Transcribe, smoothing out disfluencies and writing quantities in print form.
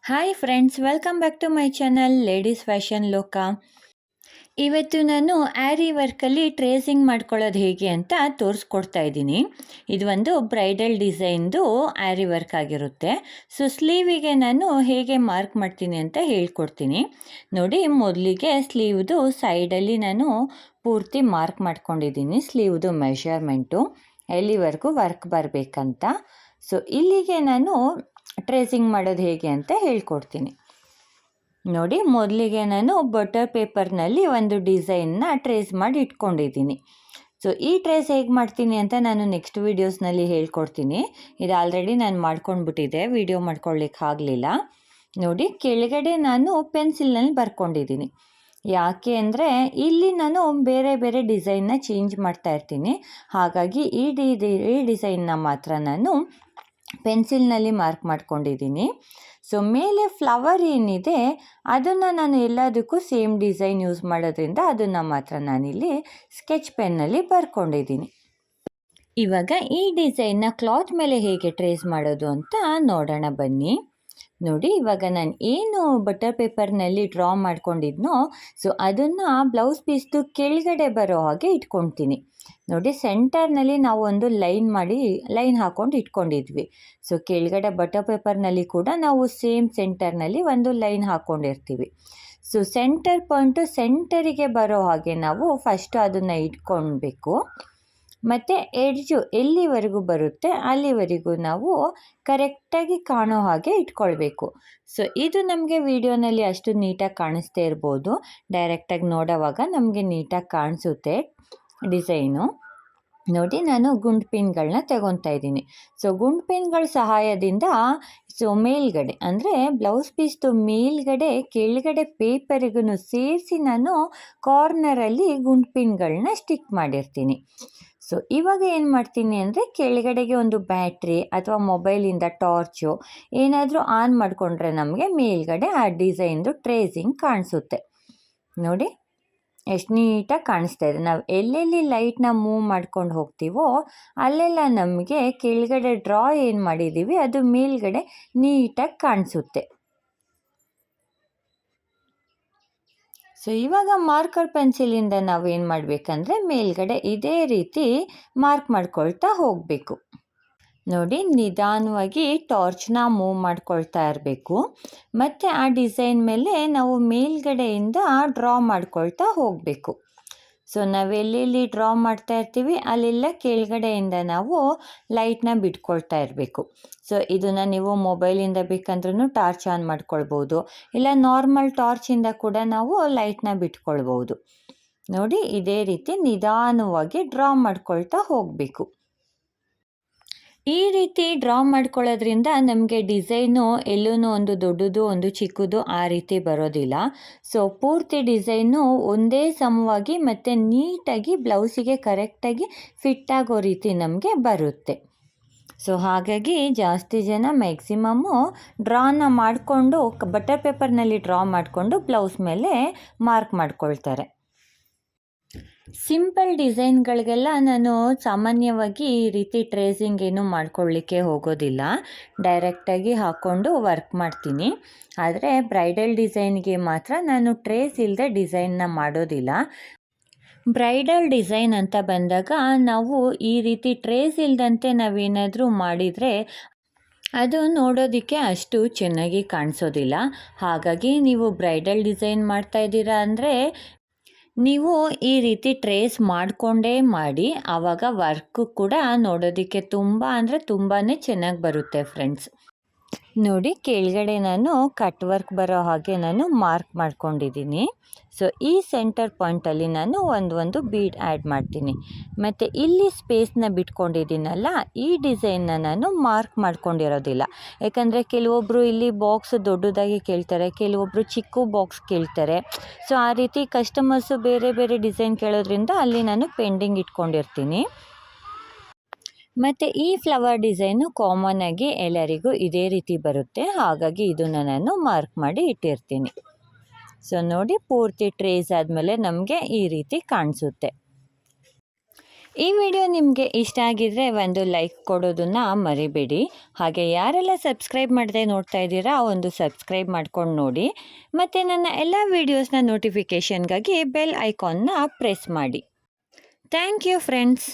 Hi friends, welcome back to my channel ladies fashion ಲೋಕ. ಇವತ್ತು ನಾನು ಆ್ಯರಿ ವರ್ಕಲ್ಲಿ ಟ್ರೇಸಿಂಗ್ ಮಾಡ್ಕೊಳ್ಳೋದು ಹೇಗೆ ಅಂತ ತೋರಿಸ್ಕೊಡ್ತಾ ಇದ್ದೀನಿ. ಇದು ಒಂದು ಬ್ರೈಡಲ್ ಡಿಸೈನ್ದು ಆ್ಯರಿ ವರ್ಕ್ ಆಗಿರುತ್ತೆ. ಸೊ ಸ್ಲೀವಿಗೆ ನಾನು ಹೇಗೆ ಮಾರ್ಕ್ ಮಾಡ್ತೀನಿ ಅಂತ ಹೇಳ್ಕೊಡ್ತೀನಿ ನೋಡಿ. ಮೊದಲಿಗೆ ಸ್ಲೀವ್ದು ಸೈಡಲ್ಲಿ ನಾನು ಪೂರ್ತಿ ಮಾರ್ಕ್ ಮಾಡ್ಕೊಂಡಿದ್ದೀನಿ. ಸ್ಲೀವ್ದು ಮೆಷರ್ಮೆಂಟು ಎಲ್ಲಿವರೆಗೂ ವರ್ಕ್ ಬರಬೇಕಂತ. ಸೊ ಇಲ್ಲಿಗೆ ನಾನು ಟ್ರೇಸಿಂಗ್ ಮಾಡೋದು ಹೇಗೆ ಅಂತ ಹೇಳ್ಕೊಡ್ತೀನಿ ನೋಡಿ. ಮೊದಲಿಗೆ ನಾನು ಬಟರ್ ಪೇಪರ್ನಲ್ಲಿ ಒಂದು ಡಿಸೈನ್ನ ಟ್ರೇಸ್ ಮಾಡಿ ಇಟ್ಕೊಂಡಿದ್ದೀನಿ. ಸೊ ಈ ಟ್ರೇಸ್ ಹೇಗೆ ಮಾಡ್ತೀನಿ ಅಂತ ನಾನು ನೆಕ್ಸ್ಟ್ ವೀಡಿಯೋಸ್ನಲ್ಲಿ ಹೇಳ್ಕೊಡ್ತೀನಿ. ಇದು ಆಲ್ರೆಡಿ ನಾನು ಮಾಡ್ಕೊಂಡ್ಬಿಟ್ಟಿದ್ದೆ, ವಿಡಿಯೋ ಮಾಡ್ಕೊಳ್ಳಿಕ್ಕೆ ಆಗಲಿಲ್ಲ ನೋಡಿ. ಕೆಳಗಡೆ ನಾನು ಪೆನ್ಸಿಲ್ನಲ್ಲಿ ಬರ್ಕೊಂಡಿದ್ದೀನಿ. ಯಾಕೆ ಅಂದರೆ ಇಲ್ಲಿ ನಾನು ಬೇರೆ ಬೇರೆ ಡಿಸೈನ್ನ ಚೇಂಜ್ ಮಾಡ್ತಾ ಇರ್ತೀನಿ. ಹಾಗಾಗಿ ಈ ಡಿಸೈನ್ನ ಮಾತ್ರ ನಾನು ಪೆನ್ಸಿಲ್ನಲ್ಲಿ ಮಾರ್ಕ್ ಮಾಡ್ಕೊಂಡಿದ್ದೀನಿ. ಸೊ ಮೇಲೆ ಫ್ಲವರ್ ಏನಿದೆ ಅದನ್ನು ನಾನು ಎಲ್ಲದಕ್ಕೂ ಸೇಮ್ ಡಿಸೈನ್ ಯೂಸ್ ಮಾಡೋದ್ರಿಂದ ಅದನ್ನು ಮಾತ್ರ ನಾನಿಲ್ಲಿ ಸ್ಕೆಚ್ ಪೆನ್ನಲ್ಲಿ ಬರ್ಕೊಂಡಿದ್ದೀನಿ. ಇವಾಗ ಈ ಡಿಸೈನ್ನ ಕ್ಲಾತ್ ಮೇಲೆ ಹೇಗೆ ಟ್ರೇಸ್ ಮಾಡೋದು ಅಂತ ನೋಡೋಣ ಬನ್ನಿ ನೋಡಿ. ಇವಾಗ ನಾನು ಏನು ಬಟರ್ ಪೇಪರ್ನಲ್ಲಿ ಡ್ರಾ ಮಾಡ್ಕೊಂಡಿದ್ನೋ ಸೊ ಅದನ್ನು ಬ್ಲೌಸ್ ಪೀಸ್ದು ಕೆಳಗಡೆ ಬರೋ ಹಾಗೆ ಇಟ್ಕೊಳ್ತೀನಿ ನೋಡಿ. ಸೆಂಟರ್ನಲ್ಲಿ ನಾವು ಒಂದು ಲೈನ್ ಹಾಕ್ಕೊಂಡು ಇಟ್ಕೊಂಡಿದ್ವಿ. ಸೊ ಕೆಳಗಡೆ ಬಟರ್ ಪೇಪರ್ನಲ್ಲಿ ಕೂಡ ನಾವು ಸೇಮ್ ಸೆಂಟರ್ನಲ್ಲಿ ಒಂದು ಲೈನ್ ಹಾಕ್ಕೊಂಡಿರ್ತೀವಿ. ಸೊ ಸೆಂಟರ್ ಪಾಯಿಂಟು ಸೆಂಟರಿಗೆ ಬರೋ ಹಾಗೆ ನಾವು ಫಸ್ಟು ಅದನ್ನು ಇಟ್ಕೊಳ್ಬೇಕು. ಮತ್ತು ಎಡ್ಜು ಎಲ್ಲಿವರೆಗೂ ಬರುತ್ತೆ ಅಲ್ಲಿವರೆಗೂ ನಾವು ಕರೆಕ್ಟಾಗಿ ಕಾಣೋ ಹಾಗೆ ಇಟ್ಕೊಳ್ಬೇಕು. ಸೊ ಇದು ನಮಗೆ ವಿಡಿಯೋನಲ್ಲಿ ಅಷ್ಟು ನೀಟಾಗಿ ಕಾಣಿಸ್ತೇ ಇರ್ಬೋದು, ಡೈರೆಕ್ಟಾಗಿ ನೋಡೋವಾಗ ನಮಗೆ ನೀಟಾಗಿ ಕಾಣಿಸುತ್ತೆ ಡಿಸೈನು ನೋಡಿ. ನಾನು ಗುಂಡು ಪಿನ್ಗಳನ್ನ ತಗೊತಾ ಇದ್ದೀನಿ. ಸೊ ಗುಂಡು ಪಿನ್ಗಳ ಸಹಾಯದಿಂದ ಸೊ ಮೇಲ್ಗಡೆ ಅಂದರೆ ಬ್ಲೌಸ್ ಪೀಸ್ದು ಮೇಲ್ಗಡೆ ಕೆಳಗಡೆ ಪೇಪರಿಗೂ ಸೇರಿಸಿ ನಾನು ಕಾರ್ನರಲ್ಲಿ ಗುಂಡು ಪಿನ್ಗಳನ್ನ ಸ್ಟಿಕ್ ಮಾಡಿರ್ತೀನಿ. ಸೊ ಇವಾಗ ಏನು ಮಾಡ್ತೀನಿ ಅಂದರೆ ಕೆಳಗಡೆಗೆ ಒಂದು ಬ್ಯಾಟ್ರಿ ಅಥವಾ ಮೊಬೈಲಿಂದ ಟಾರ್ಚು ಏನಾದರೂ ಆನ್ ಮಾಡಿಕೊಂಡ್ರೆ ನಮಗೆ ಮೇಲ್ಗಡೆ ಆ ಡಿಸೈನ್ದು ಟ್ರೇಸಿಂಗ್ ಕಾಣಿಸುತ್ತೆ ನೋಡಿ. ಎಷ್ಟು ನೀಟಾಗಿ ಕಾಣಿಸ್ತಾ ಇದೆ. ನಾವು ಎಲ್ಲೆಲ್ಲಿ ಲೈಟ್ನ ಮೂವ್ ಮಾಡ್ಕೊಂಡು ಹೋಗ್ತೀವೋ ಅಲ್ಲೆಲ್ಲ ನಮಗೆ ಕೆಳಗಡೆ ಡ್ರಾ ಏನು ಮಾಡಿದ್ದೀವಿ ಅದು ಮೇಲ್ಗಡೆ ನೀಟಾಗಿ ಕಾಣಿಸುತ್ತೆ. ಸೊ ಇವಾಗ ಮಾರ್ಕರ್ ಪೆನ್ಸಿಲಿಂದ ನಾವು ಏನು ಮಾಡಬೇಕಂದ್ರೆ ಮೇಲ್ಗಡೆ ಇದೇ ರೀತಿ ಮಾರ್ಕ್ ಮಾಡ್ಕೊಳ್ತಾ ಹೋಗಬೇಕು ನೋಡಿ. ನಿಧಾನವಾಗಿ ಟಾರ್ಚ್ನ ಮೂವ್ ಮಾಡ್ಕೊಳ್ತಾ ಇರಬೇಕು. ಮತ್ತು ಆ ಡಿಸೈನ್ ಮೇಲೆ ನಾವು ಮೇಲ್ಗಡೆಯಿಂದ ಡ್ರಾ ಮಾಡ್ಕೊಳ್ತಾ ಹೋಗಬೇಕು. ಸೊ ನಾವೆಲ್ಲೆಲ್ಲಿ ಡ್ರಾ ಮಾಡ್ತಾ ಇರ್ತೀವಿ ಅಲ್ಲೆಲ್ಲ ಕೆಳಗಡೆಯಿಂದ ನಾವು ಲೈಟ್ನ ಬಿಟ್ಕೊಳ್ತಾ ಇರಬೇಕು. ಸೊ ಇದನ್ನು ನೀವು ಮೊಬೈಲಿಂದ ಬೇಕಂದ್ರೂ ಟಾರ್ಚ್ ಆನ್ ಮಾಡ್ಕೊಳ್ಬೋದು, ಇಲ್ಲ ನಾರ್ಮಲ್ ಟಾರ್ಚಿಂದ ಕೂಡ ನಾವು ಲೈಟ್ನ ಬಿಟ್ಕೊಳ್ಬೋದು ನೋಡಿ. ಇದೇ ರೀತಿ ನಿಧಾನವಾಗಿ ಡ್ರಾ ಮಾಡ್ಕೊಳ್ತಾ ಹೋಗಬೇಕು. ಈ ರೀತಿ ಡ್ರಾ ಮಾಡ್ಕೊಳ್ಳೋದ್ರಿಂದ ನಮಗೆ ಡಿಸೈನು ಎಲ್ಲೂ ಒಂದು ದೊಡ್ಡದು ಒಂದು ಚಿಕ್ಕದು ಆ ರೀತಿ ಬರೋದಿಲ್ಲ. ಸೊ ಪೂರ್ತಿ ಡಿಸೈನು ಒಂದೇ ಸಮವಾಗಿ ಮತ್ತು ನೀಟಾಗಿ ಬ್ಲೌಸಿಗೆ ಕರೆಕ್ಟಾಗಿ ಫಿಟ್ ಆಗೋ ರೀತಿ ನಮಗೆ ಬರುತ್ತೆ. ಸೊ ಹಾಗಾಗಿ ಜಾಸ್ತಿ ಜನ ಮ್ಯಾಕ್ಸಿಮಮ್ಮು ಡ್ರಾನ ಮಾಡಿಕೊಂಡು ಬಟರ್ ಪೇಪರ್ನಲ್ಲಿ ಡ್ರಾ ಮಾಡಿಕೊಂಡು ಬ್ಲೌಸ್ ಮೇಲೆ ಮಾರ್ಕ್ ಮಾಡ್ಕೊಳ್ತಾರೆ. ಸಿಂಪಲ್ ಡಿಸೈನ್ಗಳಿಗೆಲ್ಲ ನಾನು ಸಾಮಾನ್ಯವಾಗಿ ಈ ರೀತಿ ಟ್ರೇಸಿಂಗ್ ಏನು ಮಾಡ್ಕೊಳ್ಳಿಕ್ಕೆ ಹೋಗೋದಿಲ್ಲ, ಡೈರೆಕ್ಟಾಗಿ ಹಾಕ್ಕೊಂಡು ವರ್ಕ್ ಮಾಡ್ತೀನಿ. ಆದರೆ ಬ್ರೈಡಲ್ ಡಿಸೈನ್ಗೆ ಮಾತ್ರ ನಾನು ಟ್ರೇಸ್ ಇಲ್ಲದೆ ಡಿಸೈನ್ನ ಮಾಡೋದಿಲ್ಲ. ಬ್ರೈಡಲ್ ಡಿಸೈನ್ ಅಂತ ಬಂದಾಗ ನಾವು ಈ ರೀತಿ ಟ್ರೇಸ್ ಇಲ್ಲದಂತೆ ನಾವೇನಾದರೂ ಮಾಡಿದರೆ ಅದು ನೋಡೋದಕ್ಕೆ ಅಷ್ಟು ಚೆನ್ನಾಗಿ ಕಾಣಿಸೋದಿಲ್ಲ. ಹಾಗಾಗಿ ನೀವು ಬ್ರೈಡಲ್ ಡಿಸೈನ್ ಮಾಡ್ತಾ ಇದ್ದೀರಾ ಅಂದರೆ ನೀವು ಈ ರೀತಿ ಟ್ರೇಸ್ ಮಾಡಿಕೊಂಡೇ ಮಾಡಿ, ಆವಾಗ ವರ್ಕ್ ಕೂಡ ನೋಡೋದಕ್ಕೆ ತುಂಬ ಅಂದರೆ ತುಂಬಾ ಚೆನ್ನಾಗಿ ಬರುತ್ತೆ ಫ್ರೆಂಡ್ಸ್ ನೋಡಿ. ಕೆಳಗಡೆ ನಾನು ಕಟ್ ವರ್ಕ್ ಬರೋ ಹಾಗೆ ನಾನು ಮಾರ್ಕ್ ಮಾಡ್ಕೊಂಡಿದ್ದೀನಿ. ಸೊ ಈ ಸೆಂಟರ್ ಪಾಯಿಂಟಲ್ಲಿ ನಾನು ಒಂದು ಬೀಡ್ ಆ್ಯಡ್ ಮಾಡ್ತೀನಿ. ಮತ್ತು ಇಲ್ಲಿ ಸ್ಪೇಸ್ನ ಬಿಟ್ಕೊಂಡಿದ್ದೀನಲ್ಲ, ಈ ಡಿಸೈನ್ನ ನಾನು ಮಾರ್ಕ್ ಮಾಡ್ಕೊಂಡಿರೋದಿಲ್ಲ. ಯಾಕಂದರೆ ಕೆಲವೊಬ್ಬರು ಇಲ್ಲಿ ಬಾಕ್ಸ್ ದೊಡ್ಡದಾಗಿ ಕೇಳ್ತಾರೆ, ಕೆಲವೊಬ್ಬರು ಚಿಕ್ಕ ಬಾಕ್ಸ್ ಕೇಳ್ತಾರೆ. ಸೊ ಆ ರೀತಿ ಕಸ್ಟಮರ್ಸು ಬೇರೆ ಬೇರೆ ಡಿಸೈನ್ ಕೇಳೋದ್ರಿಂದ ಅಲ್ಲಿ ನಾನು ಪೆಂಡಿಂಗ್ ಇಟ್ಕೊಂಡಿರ್ತೀನಿ. ಮತ್ತು ಈ ಫ್ಲವರ್ ಡಿಸೈನು ಕಾಮನ್ ಆಗಿ ಎಲ್ಲರಿಗೂ ಇದೇ ರೀತಿ ಬರುತ್ತೆ, ಹಾಗಾಗಿ ಇದನ್ನು ನಾನು ಮಾರ್ಕ್ ಮಾಡಿ ಇಟ್ಟಿರ್ತೀನಿ. ಸೊ ನೋಡಿ, ಪೂರ್ತಿ ಟ್ರೇಸ್ ಆದಮೇಲೆ ನಮಗೆ ಈ ರೀತಿ ಕಾಣಿಸುತ್ತೆ. ಈ ವಿಡಿಯೋ ನಿಮಗೆ ಇಷ್ಟ ಆಗಿದ್ರೆ ಒಂದು ಲೈಕ್ ಕೊಡೋದನ್ನು ಮರಿಬೇಡಿ. ಹಾಗೆ ಯಾರೆಲ್ಲ ಸಬ್ಸ್ಕ್ರೈಬ್ ಮಾಡದೆ ನೋಡ್ತಾ ಇದ್ದೀರಾ ಒಂದು ಸಬ್ಸ್ಕ್ರೈಬ್ ಮಾಡ್ಕೊಂಡು ನೋಡಿ. ಮತ್ತು ನನ್ನ ಎಲ್ಲ ವೀಡಿಯೋಸ್ನ ನೋಟಿಫಿಕೇಷನ್ಗಾಗಿ ಬೆಲ್ ಐಕಾನ್ನ ಪ್ರೆಸ್ ಮಾಡಿ. Thank you friends.